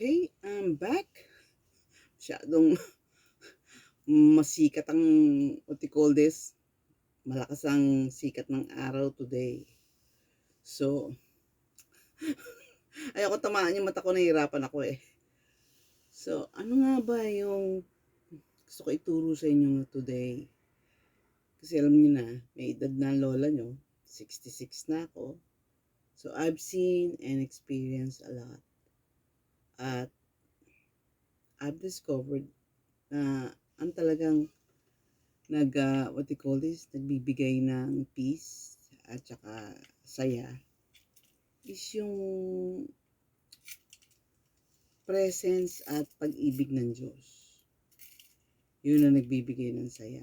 Okay, I'm back. Masyadong masikat ang, what you call this, malakas ang sikat ng araw today. So, ayoko tamaan yung mata ko, nahihirapan ako eh. So, ano nga ba yung gusto ko ituro sa inyo today? Kasi alam niyo na, may edad na ang lola nyo, 66 na ako. So, I've seen and experienced a lot. At I've discovered na ang talagang what you call this, nagbibigay ng peace at saka saya is yung presence at pag-ibig ng Diyos. Yun ang nagbibigay ng saya.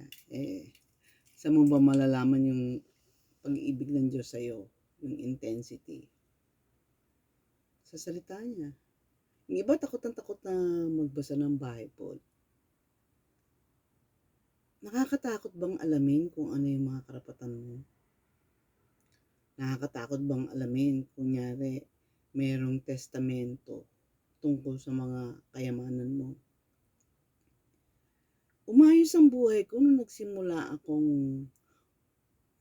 Saan mo ba malalaman yung pag-ibig ng Diyos sa'yo? Yung intensity. Sa salita niya. Yung iba takot na magbasa ng Bible. Nakakatakot bang alamin kung ano yung mga karapatan mo? Nakakatakot bang alamin, kunyari, merong testamento tungkol sa mga kayamanan mo? Umayos ang buhay ko nung nagsimula akong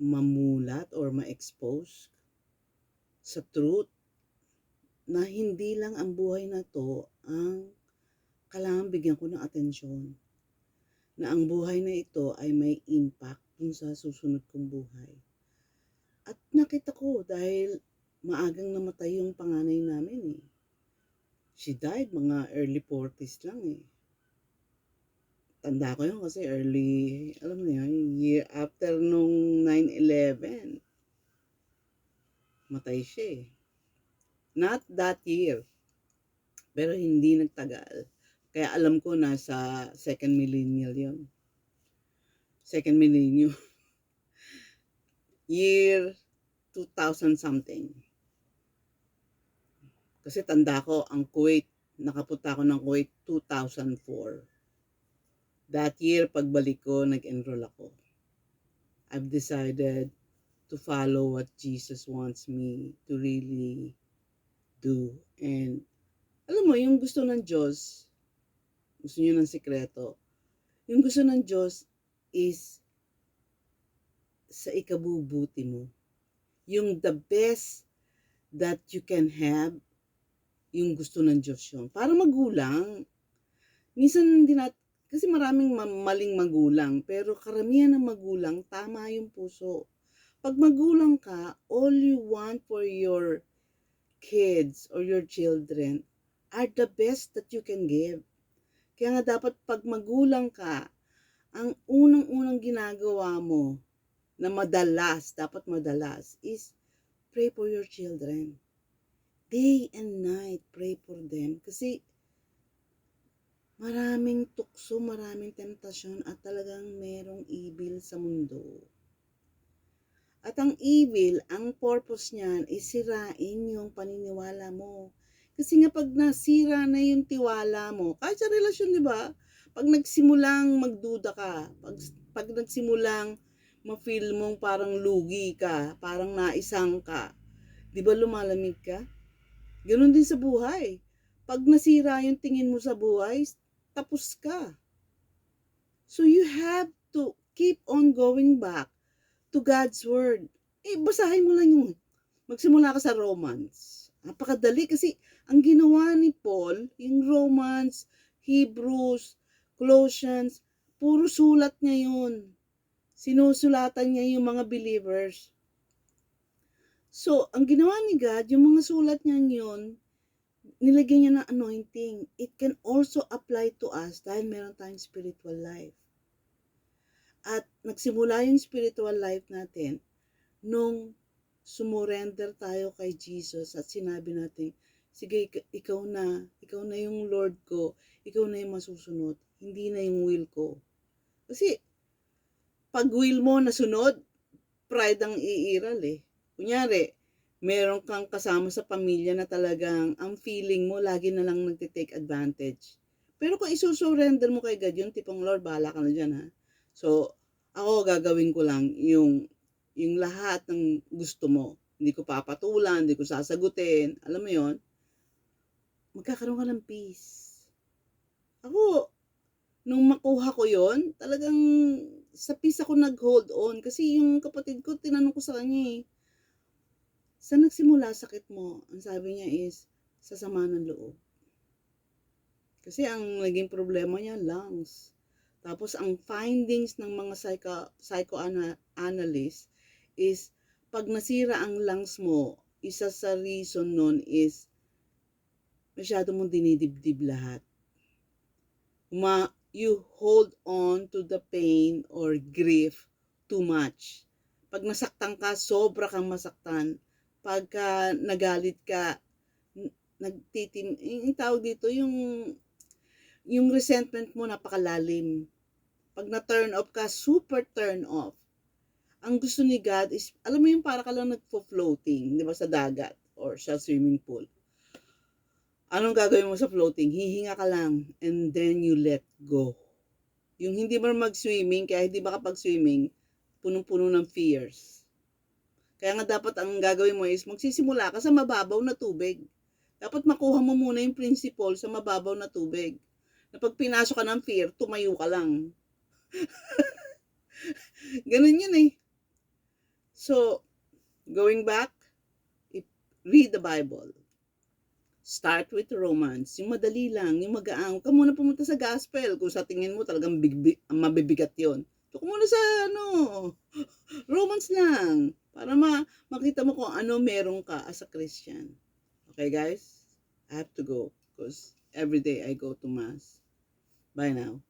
mamulat or ma-expose sa truth na hindi lang ang buhay na to ang kailangan bigyan ko ng atensyon. Na ang buhay na ito ay may impact dun sa susunod kong buhay. At nakita ko dahil maagang namatay yung panganay namin eh. She died mga early 40s lang eh. Tanda ko yun kasi early, alam mo yun, year after nung 9/11. Matay siya eh. Not that year. Pero hindi nagtagal. Kaya alam ko nasa second millennial yun. Second millennium. Year 2000 something. Kasi tanda ko, ang Kuwait, nakapunta ako ng Kuwait 2004. That year, pagbalik ko, nag-enroll ako. I've decided to follow what Jesus wants me to really do. And alam mo, yung gusto ng Diyos, gusto niyo ng sikreto, yung gusto ng Diyos is sa ikabubuti mo. Yung the best that you can have, yung gusto ng Diyos yun. Para magulang, minsan hindi kasi maraming maling magulang, pero karamihan ng magulang, tama yung puso. Pag magulang ka, all you want for your kids or your children are the best that you can give. Kaya nga dapat pag magulang ka, ang unang-unang ginagawa mo na dapat madalas is pray for your children. Day and night, pray for them. Kasi maraming tukso, maraming temptasyon at talagang merong evil sa mundo. At ang evil, ang purpose niyan is sirain yung paniniwala mo. Kasi nga pag nasira na yung tiwala mo, kahit sa relasyon, di ba? Pag nagsimulang magduda ka, pag nagsimulang ma-feel mong parang lugi ka, parang naisang ka, di ba lumalamig ka? Ganon din sa buhay. Pag nasira yung tingin mo sa buhay, tapos ka. So you have to keep on going back to God's Word. Basahin mo lang yung magsimula ka sa Romans. Napakadali kasi ang ginawa ni Paul, yung Romans, Hebrews, Colossians, puro sulat niya yun. Sinusulatan niya yung mga believers. So, ang ginawa ni God, yung mga sulat niya yun, nilagyan niya ng anointing. It can also apply to us dahil meron tayong spiritual life. At nagsimula yung spiritual life natin nung sumurrender tayo kay Jesus at sinabi natin, sige, ikaw na yung Lord ko, ikaw na yung masusunod, hindi na yung will ko. Kasi, pag will mo nasunod, pride ang iiral eh. Kunyari, meron kang kasama sa pamilya na talagang ang feeling mo lagi na lang nagtitake advantage. Pero kung isusurrender mo kay God, yung tipong Lord, bahala ka na dyan ha. So, ako gagawin ko lang yung lahat ng gusto mo. Hindi ko papatulan, hindi ko sasagutin. Alam mo yon. magkakaroon ka ng peace. Ako, nung makuha ko yon, talagang sa peace ako nag-hold on. Kasi yung kapatid ko, tinanong ko sa kanya saan nagsimula sakit mo? Ang sabi niya is, sa sama ng loob. Kasi ang naging problema niya, lungs. Tapos ang findings ng mga psychoanalyst is, pag nasira ang lungs mo, isa sa reason nun is, masyado mong dinidibdib lahat. You hold on to the pain or grief too much. Pag nasaktan ka, sobra kang masaktan. Pagka nagalit ka, yung tawag dito, yung resentment mo napakalalim. Pag na-turn off ka, super turn off. Ang gusto ni God is, alam mo yung para ka lang nagfo-floating, di ba, sa dagat or sa swimming pool. Anong gagawin mo sa floating? Hihinga ka lang and then you let go. Yung hindi mo mag-swimming, kaya hindi makapag-swimming, punong-puno ng fears. Kaya nga dapat ang gagawin mo is magsisimula ka sa mababaw na tubig. Dapat makuha mo muna yung principle sa mababaw na tubig. Na pag pinasok ka ng fear, tumayo ka lang. Ganun yun eh. So, going back, read the Bible. Start with Romans. Yung madali lang, yung magaang. Huwag ka muna pumunta sa gospel kung sa tingin mo talagang mabibigat yon. Huwag muna sa Romans lang. Para makita mo kung ano meron ka as a Christian. Okay guys? I have to go because every day I go to Mass. Bye now.